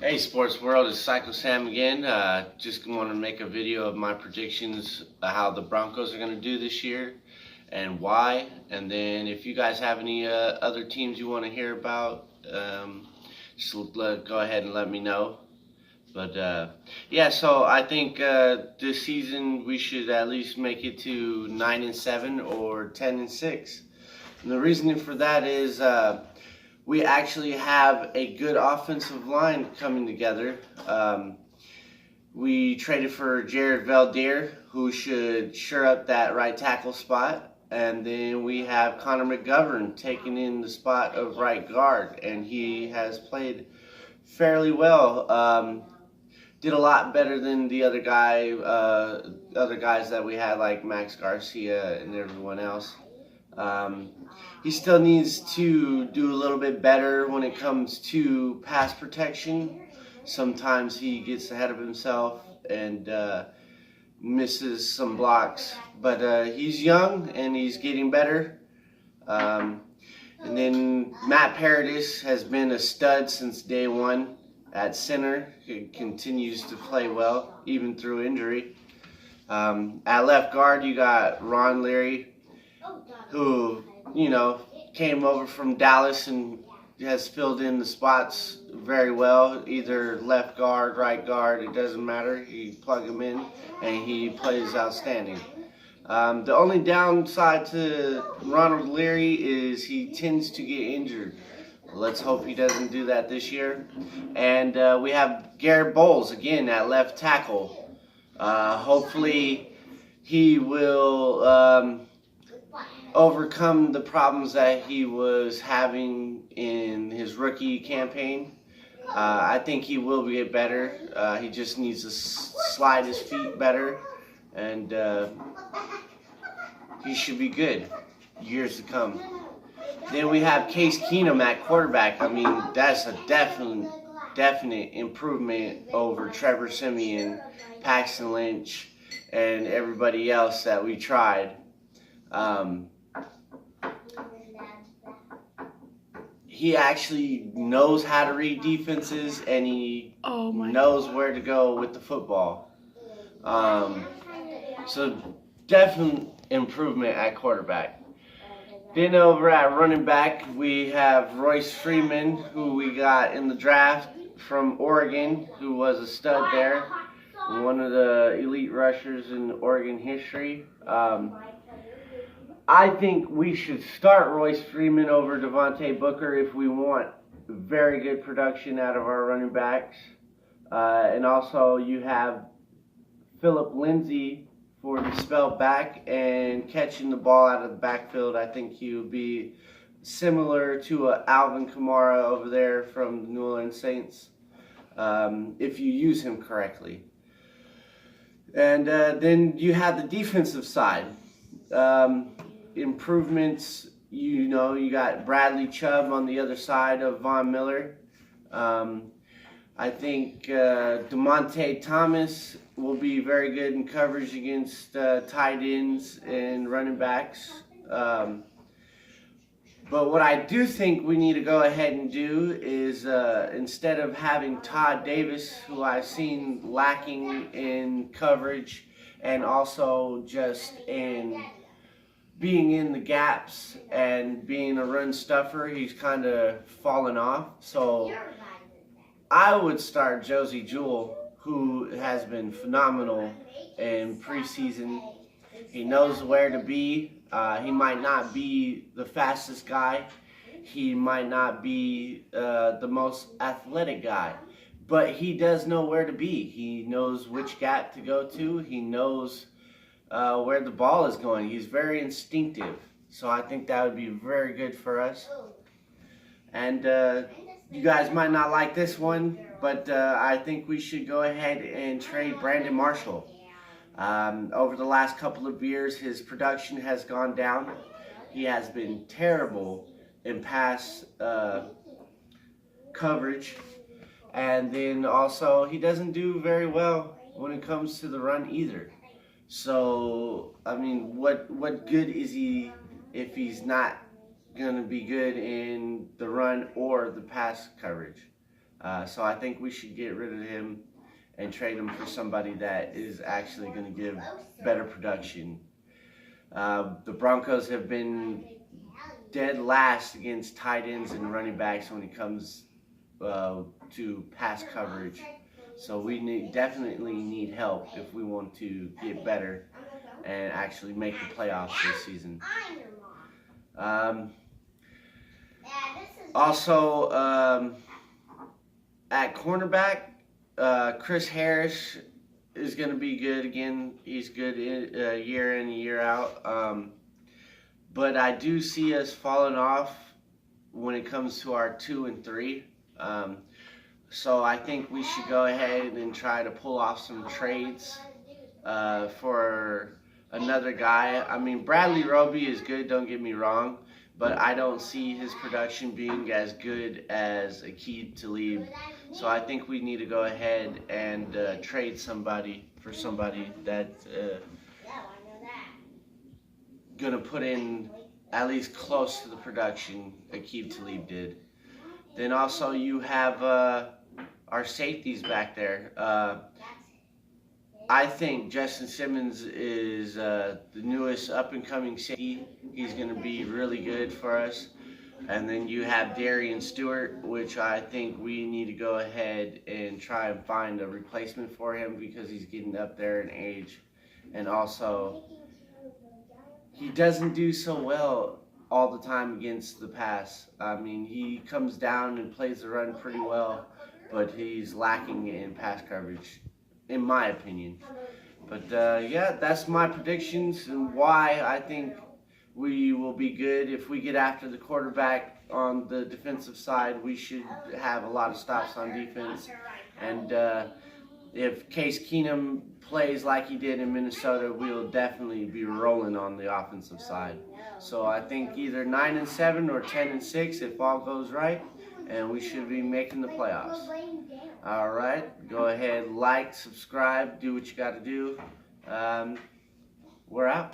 Hey Sports World, it's Psycho Sam again. Just want to make a video of my predictions of how the Broncos are going to do this year and why. And then if you guys have any other teams you want to hear about, just go ahead and let me know. But yeah, so I think this season we should at least make it to 9-7 or 10-6. And the reasoning for that is we actually have a good offensive line coming together. We traded for Jared Valdir, who should shore up that right tackle spot. And then we have Connor McGovern taking in the spot of right guard, and he has played fairly well. Did a lot better than the other guys that we had, like Max Garcia and everyone else. He still needs to do a little bit better when it comes to pass protection. Sometimes he gets ahead of himself and misses some blocks, but he's young and he's getting better. And then Matt Paradis has been a stud since day one at center. He continues to play well, even through injury. At left guard, you got Ron Leary, who, came over from Dallas and has filled in the spots very well. Either left guard, right guard, it doesn't matter. You plug him in and he plays outstanding. The only downside to Ronald Leary is he tends to get injured. Let's hope he doesn't do that this year. And we have Garrett Bowles again at left tackle. Hopefully he will overcome the problems that he was having in his rookie campaign. I think he will get better. He just needs to slide his feet better, and he should be good years to come. Then we have Case Keenum at quarterback. I mean, that's a definite improvement over Trevor Siemian, Paxton Lynch, and everybody else that we tried. He actually knows how to read defenses, and he knows where to go with the football. So definite improvement at quarterback. Then over at running back, we have Royce Freeman, who we got in the draft from Oregon, who was a stud there, one of the elite rushers in Oregon history. I think we should start Royce Freeman over Devontae Booker if we want very good production out of our running backs. And also you have Philip Lindsay for the spell back and catching the ball out of the backfield. I think he would be similar to Alvin Kamara over there from the New Orleans Saints, if you use him correctly. And then you have the defensive side. Improvements, you got Bradley Chubb on the other side of Von Miller. I think DeMonte Thomas will be very good in coverage against tight ends and running backs. But what I do think we need to go ahead and do is instead of having Todd Davis, who I've seen lacking in coverage and also just in being in the gaps and being a run stuffer, he's kind of fallen off. So I would start Josie Jewell, who has been phenomenal in preseason. He knows where to be. He might not be the fastest guy. He might not be the most athletic guy. But he does know where to be. He knows which gap to go to. He knows where the ball is going. He's very instinctive. So I think that would be very good for us. And you guys might not like this one, but I think we should go ahead and trade Brandon Marshall. Over the last couple of years, his production has gone down. He has been terrible in pass coverage. And then also, he doesn't do very well when it comes to the run either. So, I mean, what good is he if he's not going to be good in the run or the pass coverage? So I think we should get rid of him and trade him for somebody that is actually going to give better production. The Broncos have been dead last against tight ends and running backs when it comes to pass coverage. So we definitely need help if we want to get better and actually make the playoffs this season. Also, at cornerback, Chris Harris is going to be good again. He's good year in, year out. But I do see us falling off when it comes to our 2 and 3. So I think we should go ahead and try to pull off some trades for another guy. I mean, Bradley Roby is good, don't get me wrong, but I don't see his production being as good as Aqib Talib. So I think we need to go ahead and trade somebody for somebody that's going to put in at least close to the production Aqib Talib did. Then also you have our safeties back there. I think Justin Simmons is the newest up-and-coming safety. He's going to be really good for us. And then you have Darian Stewart, which I think we need to go ahead and try and find a replacement for him because he's getting up there in age. And also, he doesn't do so well all the time against the pass. I mean, he comes down and plays the run pretty well, but he's lacking in pass coverage, in my opinion. But yeah, that's my predictions and why I think we will be good. If we get after the quarterback on the defensive side, we should have a lot of stops on defense. And if Case Keenum plays like he did in Minnesota, we'll definitely be rolling on the offensive side. So I think either 9-7 or 10-6 if all goes right, and we should be making the playoffs. All right, go ahead, like, subscribe, do what you got to do. We're out.